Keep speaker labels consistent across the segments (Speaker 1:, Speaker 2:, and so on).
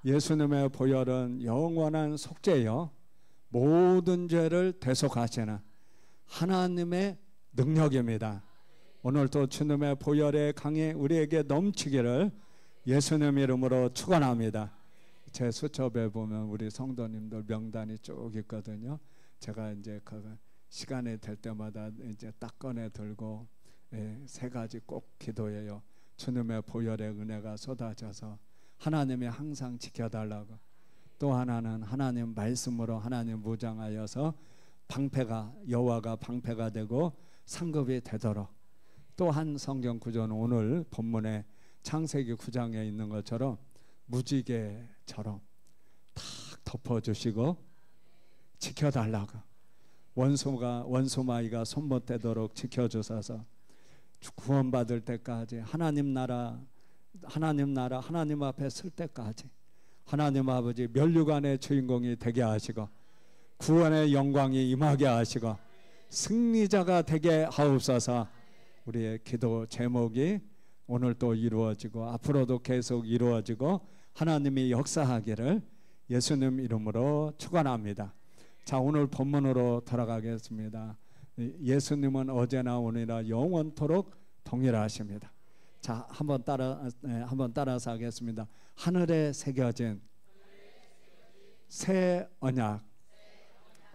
Speaker 1: 예수님의 보혈은 영원한 속죄요 모든 죄를 대속하시는 하나님의 능력입니다. 오늘도 주님의 보혈의 강이 우리에게 넘치기를 예수님 이름으로 축원합니다. 제 수첩에 보면 우리 성도님들 명단이 쭉 있거든요. 제가 이제 그 시간이 될 때마다 이제 딱 꺼내 들고 세 가지 꼭 기도해요. 주님의 보혈의 은혜가 쏟아져서 하나님이 항상 지켜달라고, 또 하나는 하나님 말씀으로 하나님 무장하여서 방패가, 여호와가 방패가 되고 상급이 되도록, 또 한 성경 구조는 오늘 본문에 창세기 9장에 있는 것처럼 무지개처럼 탁 덮어주시고 지켜달라고, 원수마귀가 손 못 대도록 지켜주셔서 구원받을 때까지 하나님 나라 하나님 앞에 설 때까지 하나님 아버지 면류관의 주인공이 되게 하시고 구원의 영광이 임하게 하시고 승리자가 되게 하옵소서. 우리의 기도 제목이 오늘 또 이루어지고 앞으로도 계속 이루어지고 하나님이 역사하기를 예수님 이름으로 축원합니다. 자, 오늘 본문으로 돌아가겠습니다. 예수님은 어제나 오늘이나 영원토록 동일하십니다. 자, 한번 따라서 하겠습니다. 하늘에 새겨진 새 언약.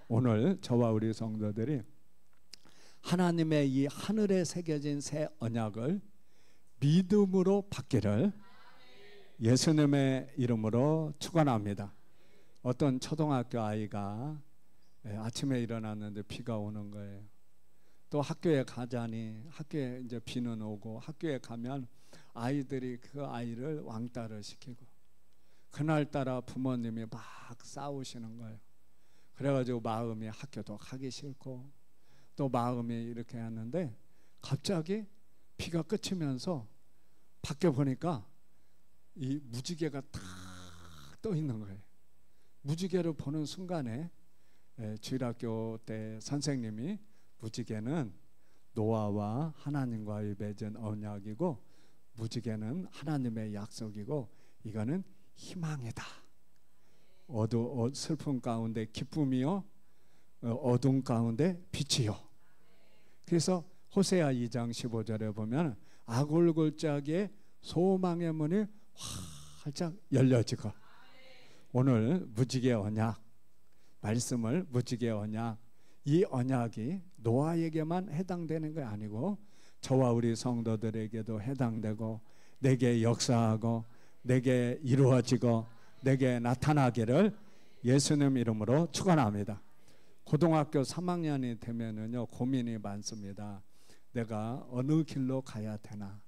Speaker 1: 오늘 저와 우리 성도들이 하나님의 이 하늘에 새겨진 새 언약을 믿음으로 받기를 예수님의 이름으로 축원합니다. 어떤 초등학교 아이가 아침에 일어났는데 비가 오는 거예요. 또 학교에 가자니 학교에 이제 비는 오고, 학교에 가면 아이들이 그 아이를 왕따를 시키고 그날따라 부모님이 막 싸우시는 거예요. 그래가지고 마음이 학교도 가기 싫고 또 마음이 이렇게 하는데 갑자기 비가 그치면서 밖에 보니까 이 무지개가 탁 떠 있는 거예요. 무지개를 보는 순간에 주일학교 때 선생님이 무지개는 노아와 하나님과의 맺은 언약이고 무지개는 하나님의 약속이고 이거는 희망이다. 슬픔 가운데 기쁨이요, 어둠 가운데 빛이요. 그래서 호세아 2장 15절에 보면 아골골짜기에 소망의 문이 활짝 열려지고, 오늘 무지개 언약 말씀을 무지개 언약, 이 언약이 노아에게만 해당되는 게 아니고 저와 우리 성도들에게도 해당되고 내게 역사하고 내게 이루어지고 내게 나타나기를 예수님 이름으로 축원합니다. 고등학교 3학년이 되면은요 고민이 많습니다. 내가 어느 길로 가야 되나.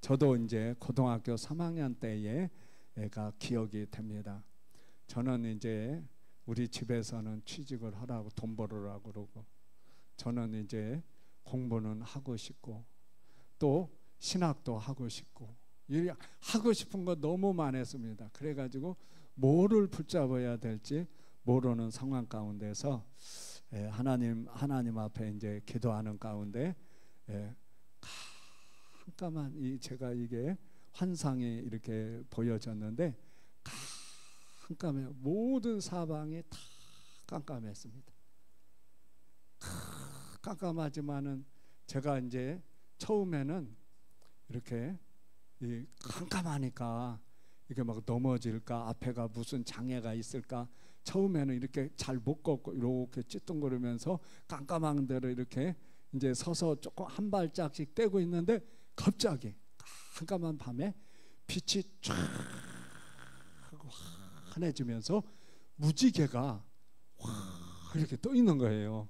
Speaker 1: 저도 이제 고등학교 3학년 때에 애가 기억이 됩니다. 저는 이제 우리 집에서는 취직을 하라고 돈 벌으라고 그러고, 저는 이제 공부는 하고 싶고 또 신학도 하고 싶고 하고 싶은 거 너무 많았습니다. 그래가지고 뭐를 붙잡아야 될지 모르는 상황 가운데서 하나님 앞에 이제 기도하는 가운데 잠깐만 제가 이게 환상이 이렇게 보여졌는데 깜깜해요. 모든 사방이 다 깜깜했습니다. 깜깜하지만은 제가 이제 처음에는 이렇게 깜깜하니까 이게 막 넘어질까, 앞에가 무슨 장애가 있을까, 처음에는 이렇게 잘 못 걷고 이렇게 찌뚱거리면서 깜깜한 데로 이렇게 이제 서서 조금 한 발짝씩 떼고 있는데 갑자기 깜깜한 밤에 빛이 쫙 환해지면서 무지개가 확 이렇게 떠 있는 거예요.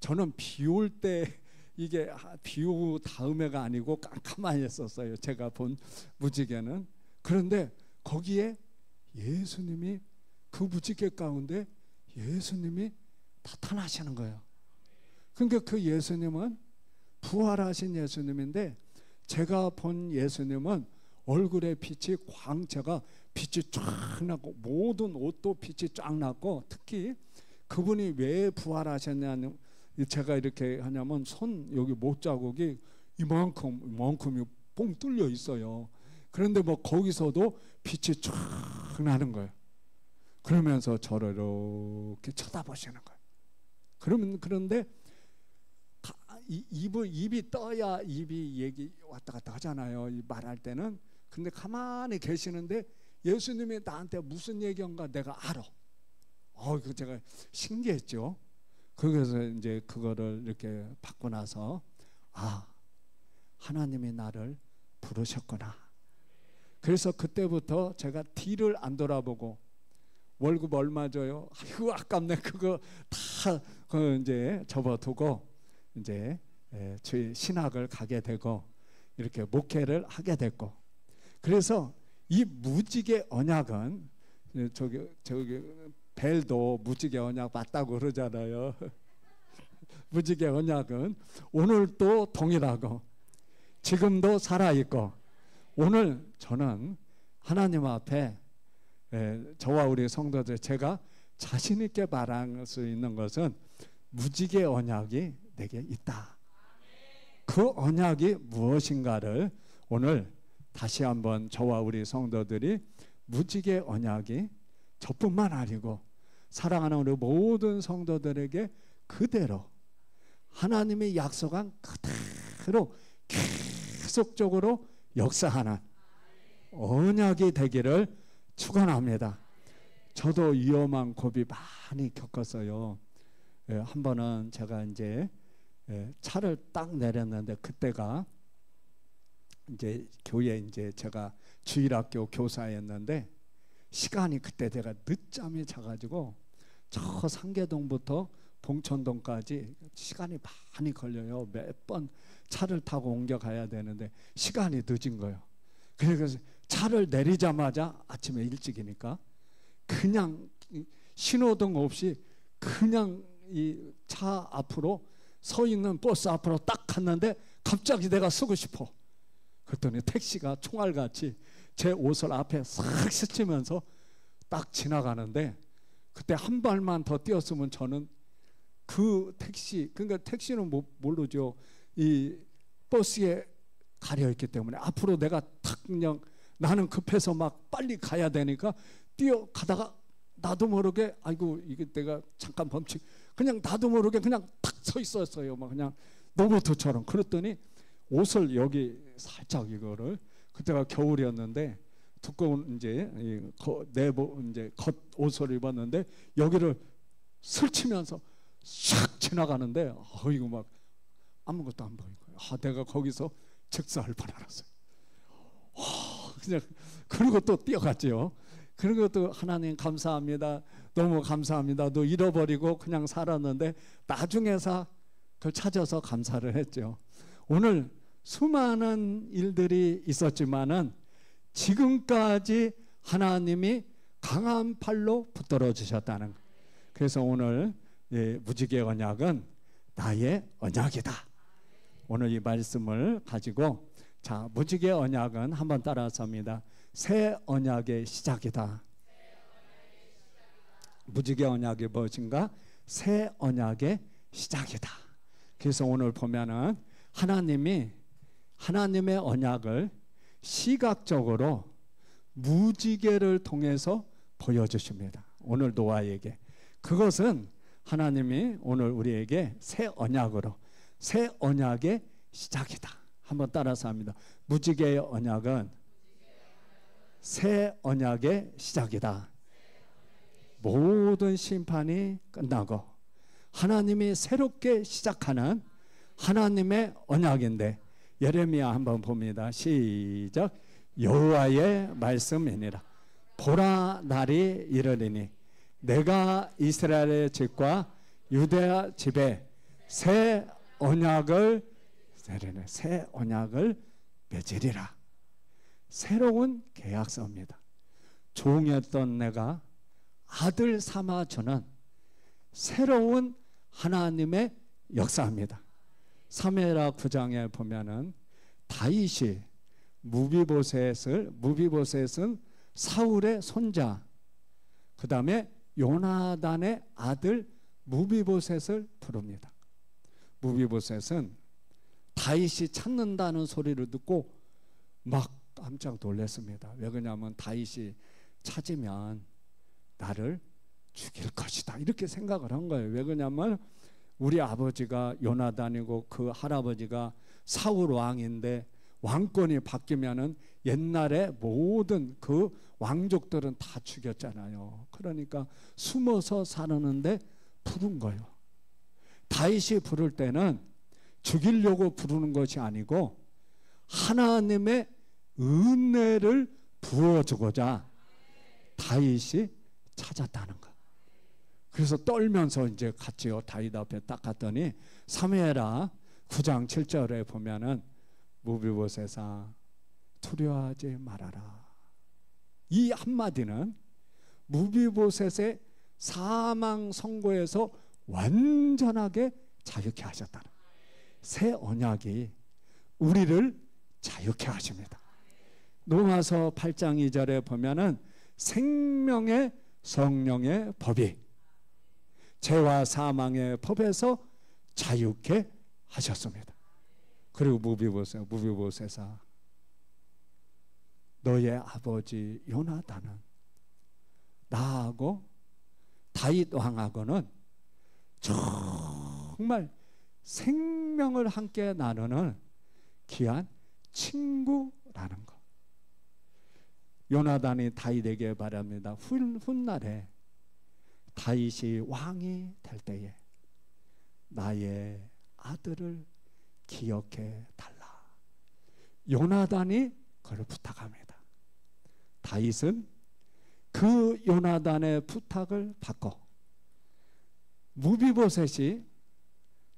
Speaker 1: 저는 비 올 때 이게 비 오고 다음에가 아니고 깜깜하게 했었어요. 제가 본 무지개는. 그런데 거기에 예수님이, 그 무지개 가운데 예수님이 나타나시는 거예요. 그러니까 그 예수님은 부활하신 예수님인데 제가 본 예수님은 얼굴에 빛이 광채가 빛이 쫙 나고 모든 옷도 빛이 쫙 나고, 특히 그분이 왜 부활하셨냐는, 제가 이렇게 하냐면 손 여기 못 자국이 이만큼이 뻥 뚫려 있어요. 그런데 뭐 거기서도 빛이 쫙 나는 거예요. 그러면서 저를 이렇게 쳐다보시는 거예요. 그런데 입이 떠야 입이 얘기 왔다 갔다 하잖아요. 말할 때는. 근데 가만히 계시는데 예수님이 나한테 무슨 얘기인가 내가 알아. 그 제가 신기했죠. 그래서 이제 그거를 이렇게 받고 나서 하나님이 나를 부르셨구나. 그래서 그때부터 제가 뒤를 안 돌아보고 월급 얼마 줘요? 아이고 아깝네. 그거 다 이제 접어두고 이제 저희 신학을 가게 되고 이렇게 목회를 하게 됐고, 그래서 이 무지개 언약은 저기 벨도 무지개 언약 맞다고 그러잖아요. 무지개 언약은 오늘도 동일하고 지금도 살아있고, 오늘 저는 하나님 앞에 저와 우리 성도들 제가 자신 있게 말할 수 있는 것은 무지개 언약이 내게 있다. 그 언약이 무엇인가를 오늘 다시 한번 저와 우리 성도들이 무지개 언약이 저뿐만 아니고 사랑하는 우리 모든 성도들에게 그대로 하나님이 약속한 그대로 계속적으로 역사하는 언약이 되기를 축원합니다. 저도 위험한 고비 많이 겪었어요. 한 번은 제가 이제 차를 딱 내렸는데 그때가 이제 교회 이제 제가 주일학교 교사였는데 시간이 그때 제가 늦잠이 자가지고 저 상계동부터 봉천동까지 시간이 많이 걸려요. 몇 번 차를 타고 옮겨 가야 되는데 시간이 늦은 거예요. 그래서 차를 내리자마자 아침에 일찍이니까 그냥 신호등 없이 그냥 이 차 앞으로 서 있는 버스 앞으로 딱 갔는데 갑자기 내가 쓰고 싶어. 그랬더니 택시가 총알같이 제 옷을 앞에 싹 스치면서 딱 지나가는데 그때 한 발만 더 뛰었으면 저는 그 택시, 그러니까 택시는 모르죠. 이 버스에 가려있기 때문에 앞으로 내가 탁 그냥 나는 급해서 막 빨리 가야 되니까 뛰어가다가 나도 모르게 아이고 이게 내가 잠깐 멈추 그냥 나도 모르게 그냥 탁 서 있었어요. 막 그냥 로봇처럼. 그랬더니 옷을 여기 살짝 이거를 그때가 겨울이었는데 두꺼운 이제 이제 겉 옷을 입었는데 여기를 스치면서 샥 지나가는데 이거 막 아무것도 안 보이고 내가 거기서 즉사할 뻔했어요. 그냥 그리고 또 뛰어갔죠. 그리고 또 하나님 감사합니다. 너무 감사합니다. 또 잃어버리고 그냥 살았는데 나중에서 그걸 찾아서 감사를 했죠. 오늘 수많은 일들이 있었지만은 지금까지 하나님이 강한 팔로 붙들어 주셨다는 거예요. 그래서 오늘 무지개 언약은 나의 언약이다. 오늘 이 말씀을 가지고 자 무지개 언약은 한번 따라서입니다. 새 언약의 시작이다. 무지개 언약이 무엇인가? 새 언약의 시작이다. 그래서 오늘 보면은 하나님이 하나님의 언약을 시각적으로 무지개를 통해서 보여주십니다. 오늘 노아에게. 그것은 하나님이 오늘 우리에게 새 언약으로 새 언약의 시작이다. 한번 따라서 합니다. 무지개의 언약은 새 언약의 시작이다. 모든 심판이 끝나고 하나님이 새롭게 시작하는 하나님의 언약인데 예레미야 한번 봅니다. 시작. 여호와의 말씀이니라. 보라 날이 이르리니 내가 이스라엘의 집과 유대 집에 새 언약을 맺으리라. 새로운 계약서입니다. 종이었던 내가 아들 삼아주는 새로운 하나님의 역사입니다. 사무엘하 9장에 보면은 다윗이 무비보셋은 사울의 손자, 그 다음에 요나단의 아들 무비보셋을 부릅니다. 무비보셋은 다윗이 찾는다는 소리를 듣고 막 깜짝 놀랐습니다. 왜 그러냐면 다윗이 찾으면 나를 죽일 것이다. 이렇게 생각을 한 거예요. 왜 그러냐면 우리 아버지가 요나단이고 그 할아버지가 사울 왕인데 왕권이 바뀌면은 옛날에 모든 그 왕족들은 다 죽였잖아요. 그러니까 숨어서 살았는데 부른 거예요. 다윗이 부를 때는 죽이려고 부르는 것이 아니고 하나님의 은혜를 부어주고자 다윗이 찾았다는 거. 그래서 떨면서 이제 갔지요. 다윗 앞에 딱 갔더니 사무엘하 9장 7절에 보면은 무비보셋아 두려워하지 말아라. 이 한마디는 무비보셋의 사망 선고에서 완전하게 자유케 하셨다는 새 언약이 우리를 자유케 하십니다. 로마서 8장 2절에 보면은 생명의 성령의 법이 죄와 사망의 법에서 자유케 하셨습니다. 그리고 무비보셋아 너의 아버지 요나단은 나하고 다윗 왕하고는 정말 생명을 함께 나누는 귀한 친구라는 것. 요나단이 다윗에게 말합니다. 훗날에 다윗이 왕이 될 때에 나의 아들을 기억해 달라. 요나단이 그걸 부탁합니다. 다윗은 그 요나단의 부탁을 받고 무비보셋이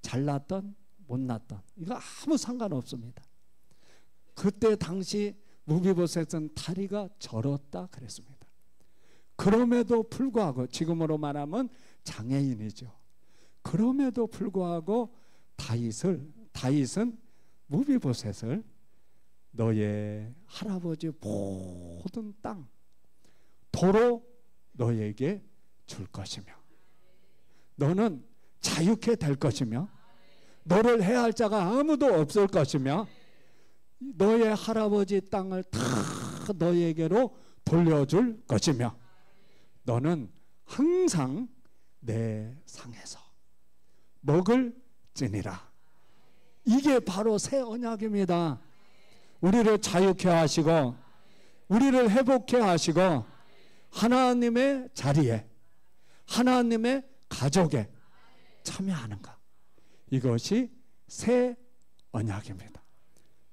Speaker 1: 잘났던 못났던 이거 아무 상관없습니다. 그때 당시 무비보셋은 다리가 저렸다 그랬습니다. 그럼에도 불구하고 지금으로 말하면 장애인이죠. 그럼에도 불구하고 다윗은 무비보셋을 너의 할아버지 모든 땅 도로 너에게 줄 것이며 너는 자유케 될 것이며 너를 해할 자가 아무도 없을 것이며 너의 할아버지 땅을 다 너에게로 돌려줄 것이며 너는 항상 내 상에서 먹을지니라. 이게 바로 새 언약입니다. 우리를 자유케 하시고 우리를 회복케 하시고 하나님의 자리에 하나님의 가족에 참여하는 것. 이것이 새 언약입니다.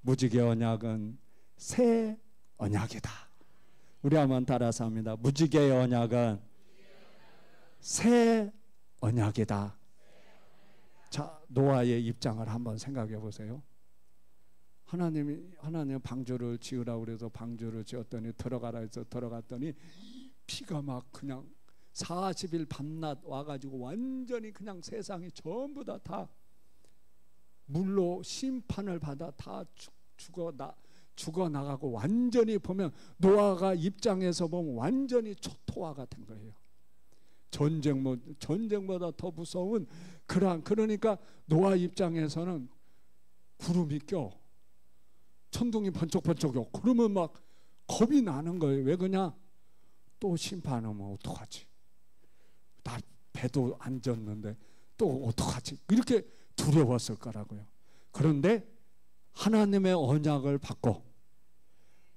Speaker 1: 무지개 언약은 새 언약이다. 우리 한번 따라서 합니다. 무지개의 언약은 새 언약이다. 자, 노아의 입장을 한번 생각해 보세요. 하나님 방주를 지으라고 그래서 방주를 지었더니 들어가라 해서 들어갔더니 비가 막 그냥 40일 밤낮 와가지고 완전히 그냥 세상이 전부 다 물로 심판을 받아 다 죽어나가고 완전히 보면 노아가 입장에서 보면 완전히 초토화가 된 거예요. 전쟁보다 더 무서운 그러니까 노아 입장에서는 구름이 껴 천둥이 번쩍번쩍 그러면 막 겁이 나는 거예요. 왜 그러냐? 또 심판하면 어떡하지? 나 배도 안 졌는데 또 어떡하지? 이렇게 두려웠을 거라고요. 그런데 하나님의 언약을 받고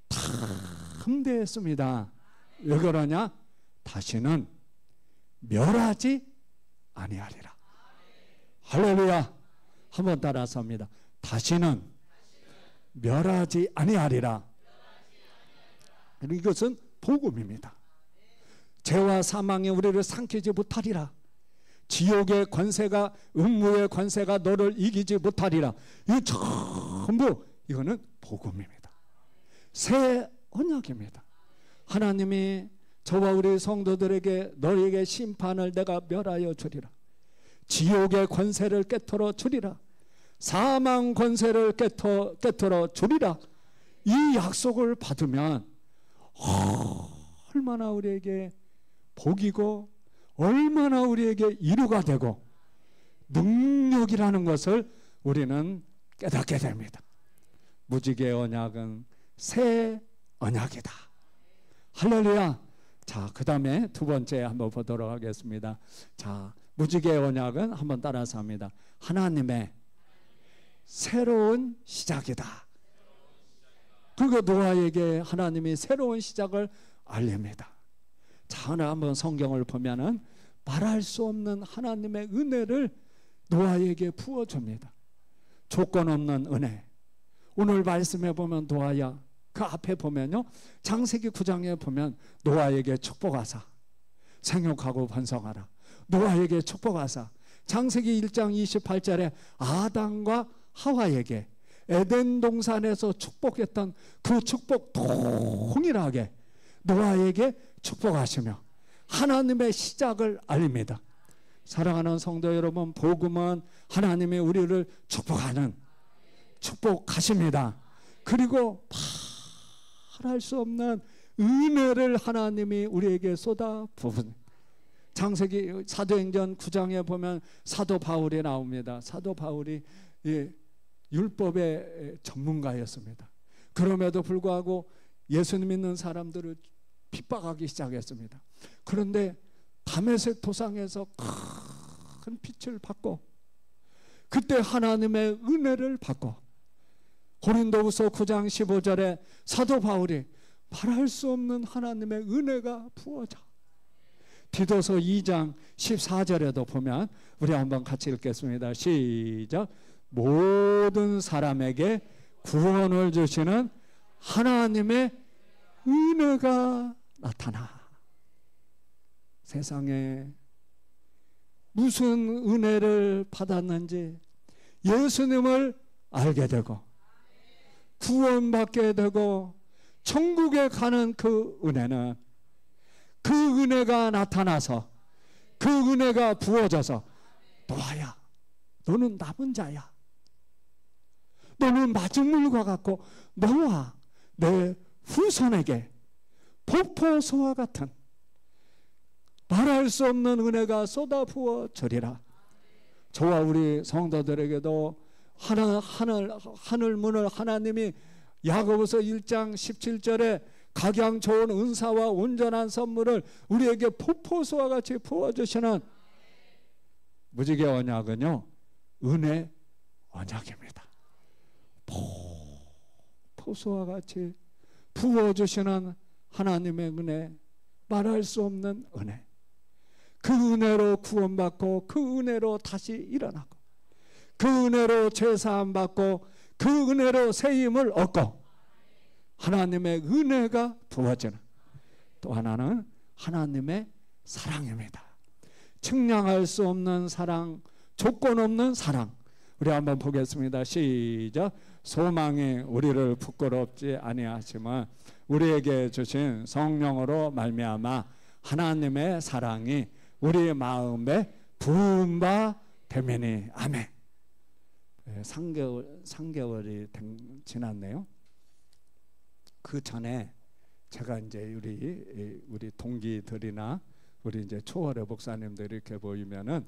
Speaker 1: 다 함대했습니다. 왜 그러냐? 다시는 멸하지 아니하리라. 할렐루야. 한번 따라서 합니다. 다시는 멸하지 아니하리라. 이것은 복음입니다. 죄와 사망이 우리를 삼키지 못하리라. 지옥의 권세가 음부의 권세가 너를 이기지 못하리라. 이 전부 이거는 복음입니다. 새 언약입니다. 하나님이 저와 우리 성도들에게 너에게 심판을 내가 멸하여 주리라. 지옥의 권세를 깨트려 주리라. 사망 권세를 깨트려 주리라. 이 약속을 받으면 얼마나 우리에게 복이고 얼마나 우리에게 위로가 되고 능력이라는 것을 우리는 깨닫게 됩니다. 무지개 언약은 새 언약이다. 할렐루야. 자, 그 다음에 두 번째 한번 보도록 하겠습니다. 자, 무지개의 언약은 한번 따라서 합니다. 하나님의 새로운 시작이다. 그리고 노아에게 하나님이 새로운 시작을 알립니다. 자, 오늘 한번 성경을 보면은 말할 수 없는 하나님의 은혜를 노아에게 부어줍니다. 조건 없는 은혜. 오늘 말씀해 보면 노아야, 그 앞에 보면요, 창세기 9장에 보면 노아에게 축복하사 생육하고 번성하라. 노아에게 축복하사. 창세기 1장 28절에 아담과 하와에게 에덴 동산에서 축복했던 그 축복 동일하게 노아에게 축복하시며 하나님의 시작을 알립니다. 사랑하는 성도 여러분, 복음은 하나님이 우리를 축복하십니다. 그리고 말할 수 없는 은혜를 하나님이 우리에게 쏟아 부은, 창세기 사도행전 9장에 보면 사도 바울이 나옵니다. 사도 바울이 율법의 전문가였습니다. 그럼에도 불구하고 예수님 믿는 사람들을 핍박하기 시작했습니다. 그런데 다메섹 도상에서 큰 빛을 받고, 그때 하나님의 은혜를 받고, 고린도후서 9장 15절에 사도 바울이 말할 수 없는 하나님의 은혜가 부어져. 디도서 2장 14절에도 보면, 우리 한번 같이 읽겠습니다. 시작. 모든 사람에게 구원을 주시는 하나님의 은혜가 나타나. 세상에 무슨 은혜를 받았는지 예수님을 알게 되고 구원받게 되고 천국에 가는 그 은혜는, 그 은혜가 나타나서, 그 은혜가 부어져서 노아야, 너는 남은 자야. 너는 마중물과 같고 너와 내 후손에게 폭포수와 같은 말할 수 없는 은혜가 쏟아 부어지리라. 저와 우리 성도들에게도 하늘 문을 하나님이 야고보서 1장 17절에 각양 좋은 은사와 온전한 선물을 우리에게 폭포수와 같이 부어주시는 무지개 언약은요, 은혜 언약입니다. 폭포수와 같이 부어주시는 하나님의 은혜, 말할 수 없는 은혜. 그 은혜로 구원받고, 그 은혜로 다시 일어나고, 그 은혜로 죄사함 받고, 그 은혜로 새 힘을 얻고, 하나님의 은혜가 부어지는 또 하나는 하나님의 사랑입니다. 측량할 수 없는 사랑, 조건 없는 사랑. 우리 한번 보겠습니다. 시작. 소망이 우리를 부끄럽지 아니하시면 우리에게 주신 성령으로 말미암아 하나님의 사랑이 우리 마음에 부은 바 되매니. 아멘. 3개월이 지났네요. 그 전에 제가 이제 우리 동기들이나 우리 이제 초월의 목사님들이 이렇게 보이면은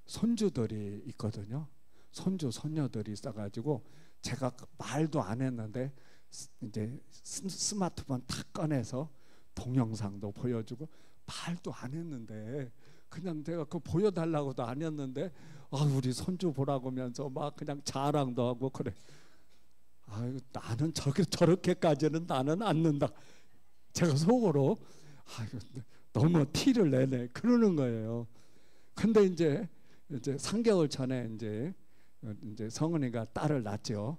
Speaker 1: 손주들이 있거든요. 손주 손녀들이 있어가지고 제가 말도 안 했는데 이제 스마트폰 탁 꺼내서 동영상도 보여주고, 말도 안 했는데 그냥 내가 그거 보여달라고도 안 했는데 우리 손주 보라고 하면서 막 그냥 자랑도 하고 그래. 아유, 나는 저렇게까지는 나는 안 는다. 제가 속으로 너무 티를 내네 그러는 거예요. 근데 이제 3개월 전에 이제 성은이가 딸을 낳죠.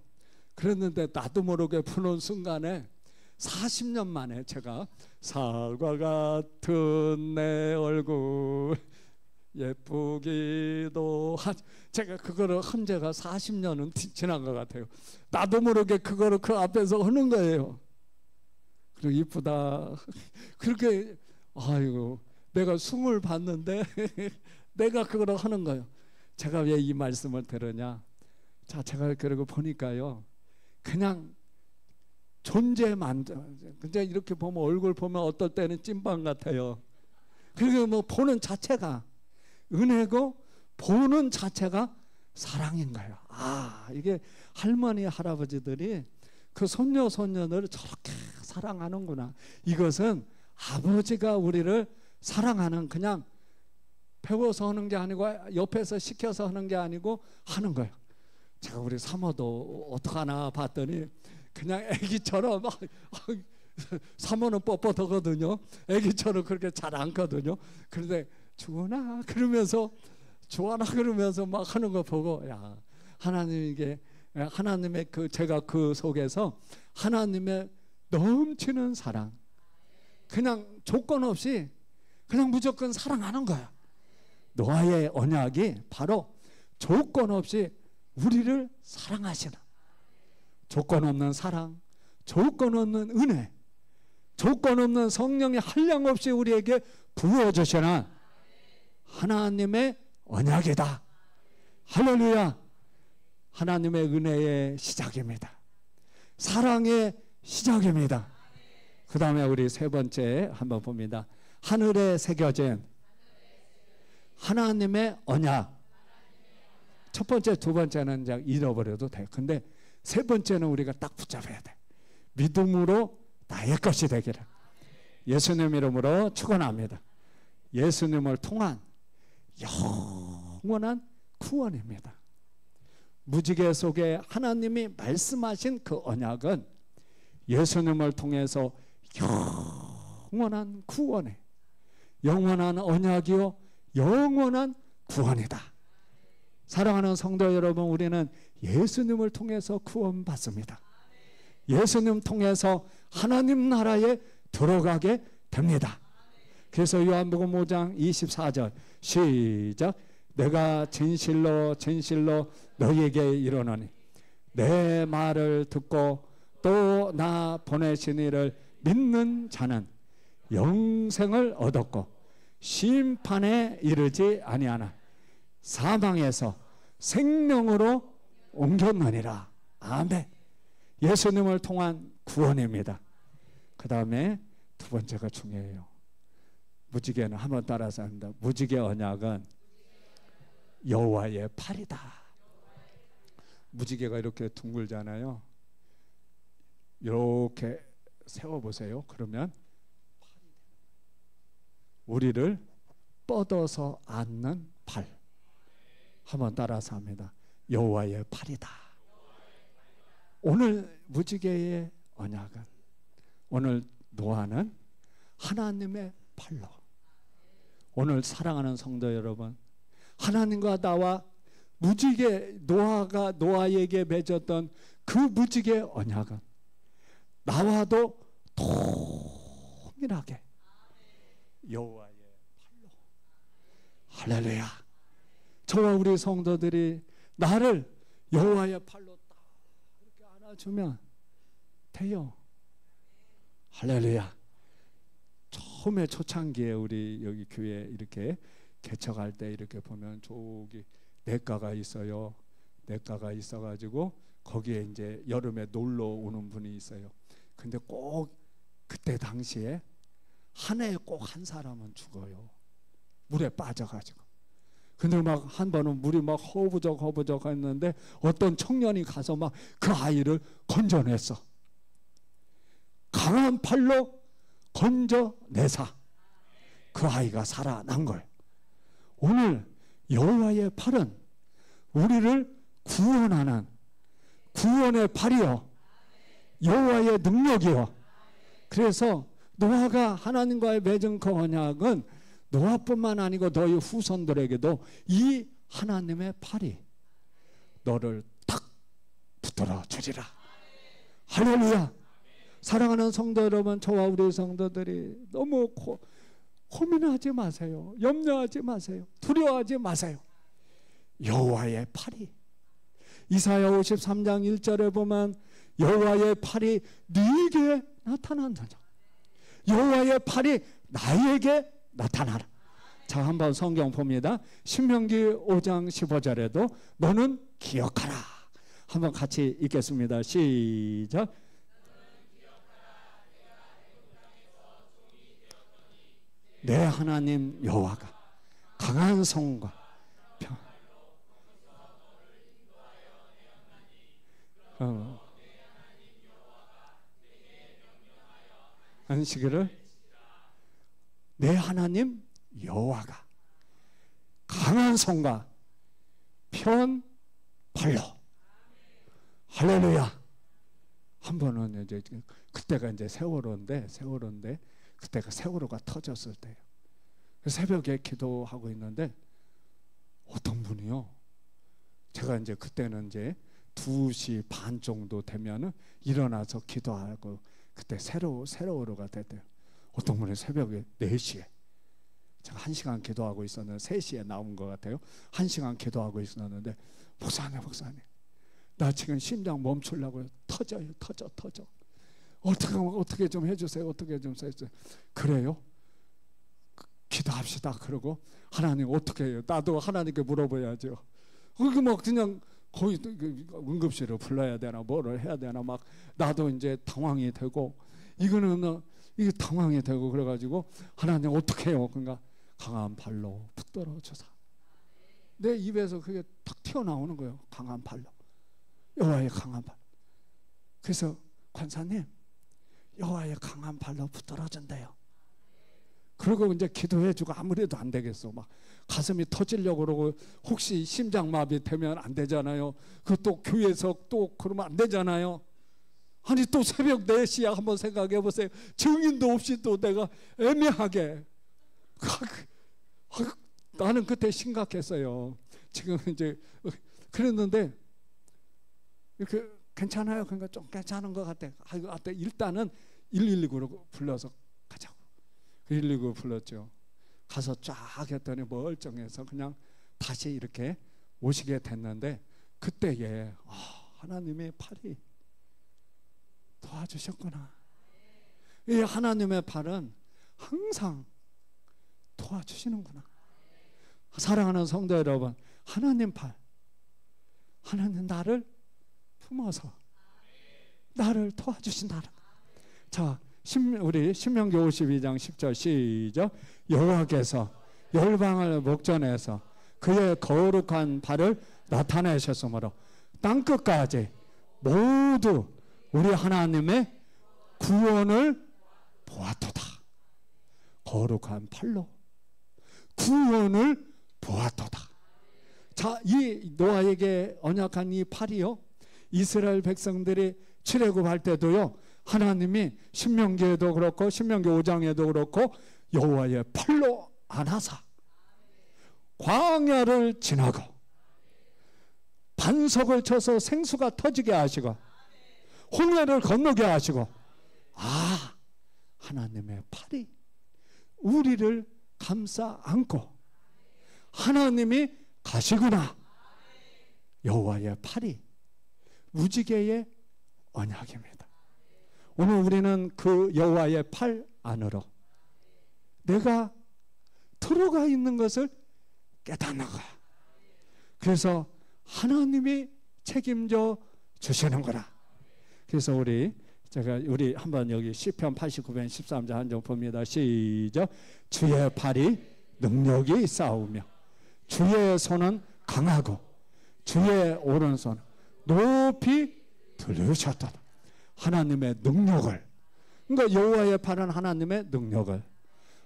Speaker 1: 그랬는데 나도 모르게 푸는 순간에 40년 만에 제가 살과 같은 내 얼굴 예쁘기도 제가 그거를 한 지가 40년은 지난 것 같아요. 나도 모르게 그거를 그 앞에서 하는 거예요. 그리고 이쁘다 그렇게. 아이고, 내가 숨을 봤는데 내가 그거를 하는 거예요. 제가 왜 이 말씀을 들으냐. 자, 제가 그러고 보니까요, 그냥 존재만, 근데 이렇게 보면 얼굴 보면 어떨 때는 찐빵 같아요. 그리고 뭐 보는 자체가 은혜고 보는 자체가 사랑인 거예요. 이게 할머니 할아버지들이 그 손녀들을 저렇게 사랑하는구나. 이것은 아버지가 우리를 사랑하는, 그냥 배워서 하는 게 아니고 옆에서 시켜서 하는 게 아니고 하는 거예요. 제가 우리 사모도 어떡하나 봤더니 그냥 애기처럼 사모는 뻣뻣하거든요. 애기처럼 그렇게 잘 안거든요. 그런데 주원아 그러면서 막 하는 거 보고, 야, 하나님의 제가 그 속에서 하나님의 넘치는 사랑, 그냥 조건 없이 그냥 무조건 사랑하는 거야. 노아의 언약이 바로 조건 없이 우리를 사랑하시는, 조건 없는 사랑, 조건 없는 은혜, 조건 없는 성령의 한량없이 우리에게 부어주시는 하나님의 언약이다. 할렐루야. 하나님의 은혜의 시작입니다. 사랑의 시작입니다. 그 다음에 우리 세 번째 한번 봅니다. 하늘에 새겨진 하나님의 언약. 첫 번째, 두 번째는 이제 잃어버려도 돼. 근데 세 번째는 우리가 딱 붙잡아야 돼. 믿음으로 나의 것이 되기를. 예수님 이름으로 축원합니다. 예수님을 통한 영원한 구원입니다. 무지개 속에 하나님이 말씀하신 그 언약은 예수님을 통해서 영원한 구원에, 영원한 언약이요 영원한 구원이다. 사랑하는 성도 여러분, 우리는 예수님을 통해서 구원받습니다. 예수님 통해서 하나님 나라에 들어가게 됩니다. 그래서 요한복음 5장 24절 시작. 내가 진실로 진실로 너희에게 이르노니 내 말을 듣고 또 나 보내신 이를 믿는 자는 영생을 얻었고 심판에 이르지 아니하나 사망에서 생명으로 옮겼느니라. 아멘. 예수님을 통한 구원입니다. 그 다음에 두 번째가 중요해요. 무지개는 한번 따라서 합니다. 무지개 언약은 여호와의 팔이다. 무지개가 이렇게 둥글잖아요. 이렇게 세워보세요. 그러면 우리를 뻗어서 안는 팔. 한번 따라서 합니다. 여호와의 팔이다. 오늘 무지개의 언약은, 오늘 노아는 하나님의 팔로, 오늘 사랑하는 성도 여러분, 하나님과 나와 무지개, 노아가 노아에게 맺었던 그 무지개 언약은 나와도 동일하게 여호와의 팔로. 할렐루야. 저와 우리 성도들이 나를 여호와의 팔로 딱 이렇게 안아주면 돼요. 할렐루야. 처음에 초창기에 우리 여기 교회 이렇게 개척할 때 이렇게 보면 저기 냇가가 있어요. 냇가가 있어가지고 거기에 이제 여름에 놀러 오는 분이 있어요. 근데 꼭 그때 당시에 한 해에 꼭 한 사람은 죽어요. 물에 빠져가지고. 근데 막 한 번은 물이 막 허우적허우적 했는데 어떤 청년이 가서 막 그 아이를 건져냈어. 강한 팔로 건져내사 그 아이가 살아난 거예요. 오늘 여호와의 팔은 우리를 구원하는 구원의 팔이요, 여호와의 능력이요. 그래서 노아가 하나님과의 맺은 그 언약은 노아뿐만 아니고 너희 후손들에게도 이 하나님의 팔이 너를 탁 붙들어 주리라. 할렐루야. 사랑하는 성도 여러분, 저와 우리 성도들이 너무 고민하지 마세요. 염려하지 마세요. 두려워하지 마세요. 여호와의 팔이, 이사야 53장 1절에 보면 여호와의 팔이 네게 나타난다. 여호와의 팔이 나에게 나타나라. 자, 한번 성경 봅니다. 신명기 5장 15절에도 너는 기억하라. 한번 같이 읽겠습니다. 시작. 내 하나님 여호와가 강한 성과 평 안식일을 내 하나님 여호와가 강한 손과 편 발로. 할렐루야. 한 번은 이제 그때가 이제 세월호인데 그때가 세월호가 터졌을 때예요. 새벽에 기도하고 있는데 어떤 분이요, 제가 이제 그때는 이제 2시 반 정도 되면은 일어나서 기도하고, 그때 세월호가 됐대요. 어떤 분이 새벽에 4시에, 제가 1시간 기도하고 있었는데 3시에 나온 것 같아요. 1시간 기도하고 있었는데, 목사님 나 지금 심장 멈추려고요. 터져. 어떻게 좀 해주세요. 어떻게 좀 해주세요. 그래요? 기도합시다. 그러고 하나님 어떻게 해요? 나도 하나님께 물어봐야죠. 그게 막 그냥 거의 응급실을 불러야 되나 뭐를 해야 되나 막 나도 이제 당황이 되고, 이게 당황이 되고, 그래가지고 하나님 어떻게 해요? 그러니까 강한 발로 붙들어 주사. 내 입에서 그게 탁 튀어나오는 거예요. 강한 발로. 여호와의 강한 발. 그래서 권사님, 여호와의 강한 발로 붙들어준대요. 그리고 이제 기도해주고 아무래도 안 되겠어. 막 가슴이 터지려고 그러고, 혹시 심장마비 되면 안 되잖아요. 또 교회에서 또 그러면 안 되잖아요. 아니 또 새벽 4시야. 한번 생각해 보세요. 증인도 없이 또 내가 애매하게. 나는 그때 심각했어요. 지금 이제 그랬는데 이렇게 괜찮아요. 그러니까 좀 괜찮은 것 같아. 일단은 119로 불러서 가자고. 119 불렀죠. 가서 쫙 했더니 멀쩡해서 그냥 다시 이렇게 오시게 됐는데, 그때에 하나님의 팔이 도와주셨구나. 이 하나님의 팔은 항상 도와주시는구나. 사랑하는 성도 여러분, 하나님 팔, 하나님 나를 품어서 나를 도와주신다는. 자, 우리 신명기 52장 10절 시작. 여호와께서 열방을 목전에서 그의 거룩한 발을 나타내셨으므로 땅끝까지 모두 우리 하나님의 구원을 보았도다. 거룩한 팔로 구원을 보았도다. 자, 이 노아에게 언약한 이 팔이요, 이스라엘 백성들이 출애굽할 때도요, 하나님이 신명기에도 그렇고 신명기 5장에도 그렇고 여호와의 팔로 안아사 광야를 지나고 반석을 쳐서 생수가 터지게 하시고 홍해를 건너게 하시고, 하나님의 팔이 우리를 감싸 안고 하나님이 가시구나. 여호와의 팔이 무지개의 언약입니다. 오늘 우리는 그 여호와의 팔 안으로 내가 들어가 있는 것을 깨닫는 거야. 그래서 하나님이 책임져 주시는 거라. 그래서 우리 한번 여기 시편 89편 13절 한 절 봅니다. 시작. 주의 팔이 능력이 싸우며 주의 손은 강하고 주의 오른손 높이 들으셨다. 하나님의 능력을, 그러니까 여호와의 팔은 하나님의 능력을,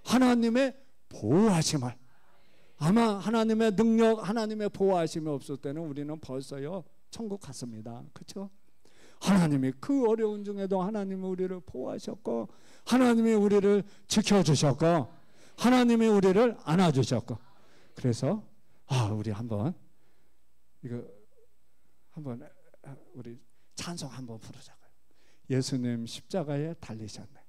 Speaker 1: 하나님의 보호하심을, 아마 하나님의 능력, 하나님의 보호하심이 없을 때는 우리는 벌써요 천국 갔습니다. 그렇죠? 하나님이 그 어려운 중에도 하나님이 우리를 보호하셨고, 하나님이 우리를 지켜주셨고, 하나님이 우리를 안아주셨고, 그래서 우리 한번 우리 찬송 한번 부르자고요. 예수님 십자가에 달리셨네.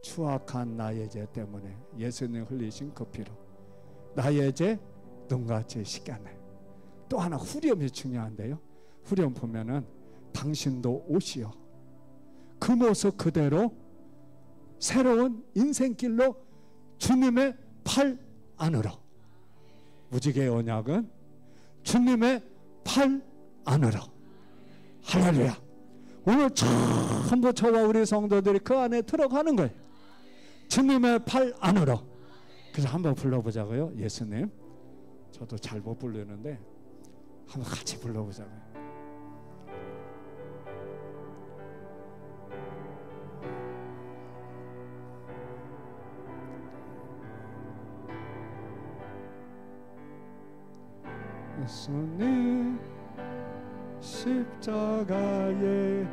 Speaker 1: 추악한 나의 죄 때문에 예수님 흘리신 그 피로 나의 죄 눈같이 씻겼네. 또 하나 후렴이 중요한데요. 후렴 보면은 당신도 오시어 그 모습 그대로 새로운 인생길로 주님의 팔 안으로. 무지개의 언약은 주님의 팔 안으로. 할렐루야. 오늘 전부 저와 우리 성도들이 그 안에 들어가는 거예요. 주님의 팔 안으로. 그래서 한번 불러보자고요. 예수님. 저도 잘 못 부르는데 한번 같이 불러보자고요. 예수님 십자가에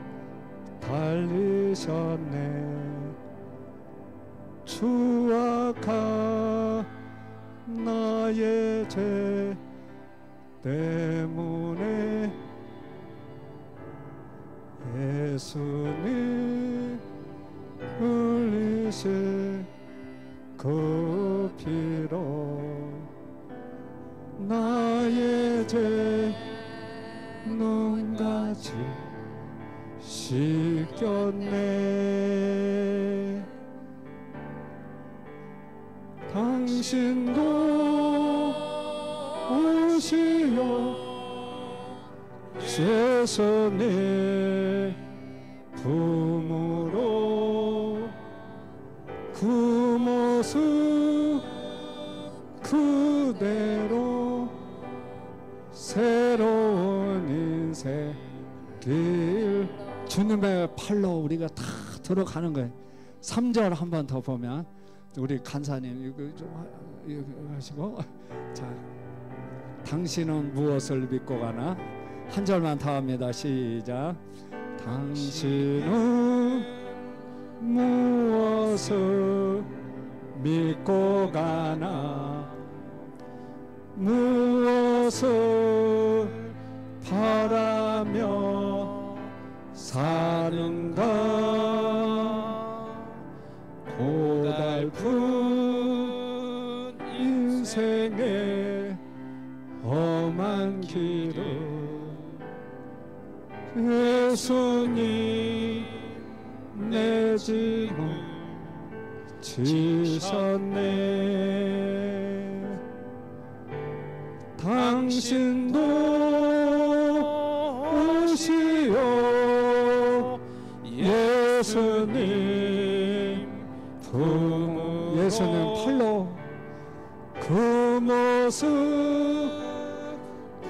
Speaker 1: 달리셨네. 추악한 나의 죄 때문에 예수님 흘리신 그 피로 나의 죄 눈같이 씻겼네. 당신도 오시어 예수님 품으로 그 모습 그대로 새로운 인생 길 주님의 팔로 우리가 다 들어가는 거예요. 3절 한 번 더 보면 우리 간사님 이거 좀 하시고, 자, 당신은 무엇을 믿고 가나? 한 절만 더 합니다. 시작. 당신은 무엇을 믿고 가나? 무엇을 바라며 사는가? 고달픈 인생의 험한 길을 예수님 내 짐을 지셨네. 당신도 오시오 예수님 품으로 예수님 팔로 그 모습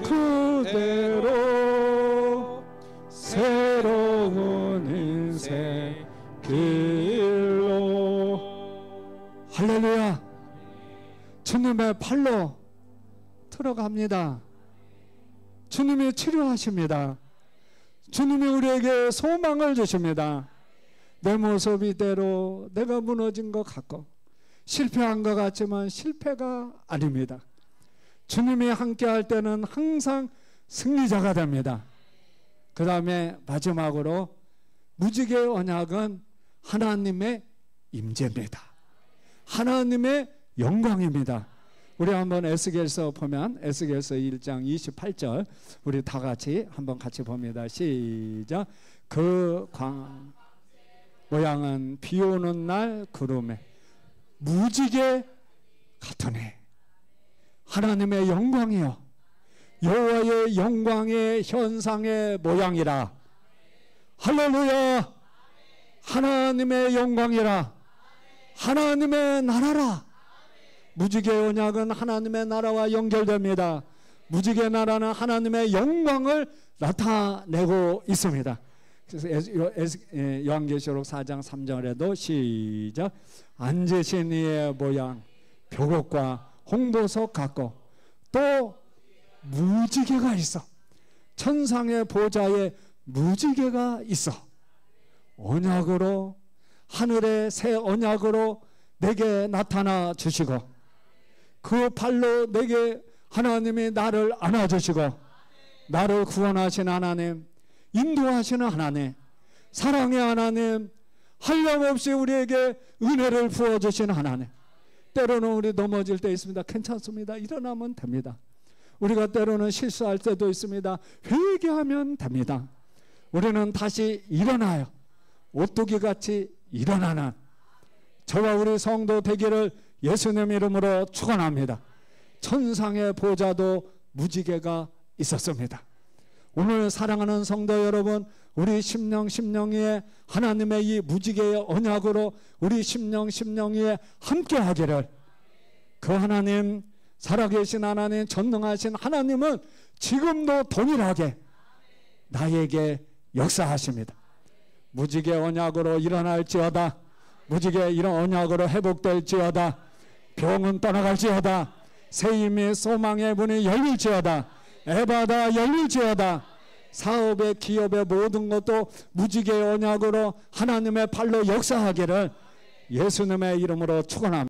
Speaker 1: 그대로 새로운 인생 길로. 할렐루야. 주님의 팔로 들어갑니다. 주님이 치료하십니다. 주님이 우리에게 소망을 주십니다. 내 모습 이대로 내가 무너진 것 같고 실패한 것 같지만 실패가 아닙니다. 주님이 함께 할 때는 항상 승리자가 됩니다. 그 다음에 마지막으로 무지개의 언약은 하나님의 임재입니다. 하나님의 영광입니다. 우리 한번 에스겔서 보면 에스겔서 1장 28절 우리 다 같이 한번 같이 봅니다. 시작. 그 광 모양은 비 오는 날 구름에 무지개 같으니 하나님의 영광이요 여호와의 영광의 현상의 모양이라. 할렐루야. 하나님의 영광이라. 하나님의 나라라. 무지개 언약은 하나님의 나라와 연결됩니다. 무지개 나라는 하나님의 영광을 나타내고 있습니다. 그래서 요한계시록 4장 3절에도 시작. 앉으신 이의 모양 벽옥과 홍보석 같고 또 무지개가 있어. 천상의 보좌에 무지개가 있어. 언약으로 하늘의 새 언약으로 내게 나타나 주시고 그 팔로 내게 하나님이 나를 안아주시고 나를 구원하신 하나님, 인도하시는 하나님, 사랑의 하나님, 한량없이 우리에게 은혜를 부어주신 하나님. 때로는 우리 넘어질 때 있습니다. 괜찮습니다. 일어나면 됩니다. 우리가 때로는 실수할 때도 있습니다. 회개하면 됩니다. 우리는 다시 일어나요. 오뚜기같이 일어나는 저와 우리 성도 되기를 예수님 이름으로 축원합니다. 천상의 보좌도 무지개가 있었습니다. 오늘 사랑하는 성도 여러분, 우리 심령에 하나님의 이 무지개의 언약으로 우리 심령에 함께 하기를. 그 하나님, 살아계신 하나님, 전능하신 하나님은 지금도 동일하게 나에게 역사하십니다. 무지개 언약으로 일어날지어다. 무지개 이런 언약으로 회복될지어다. 병은 떠나갈지어다. 새 힘의 소망의 문이 열릴지어다. 에바다 열릴지어다. 사업의 기업의 모든 것도 무지개의 언약으로 하나님의 발로 역사하기를 예수님의 이름으로 축원합니다.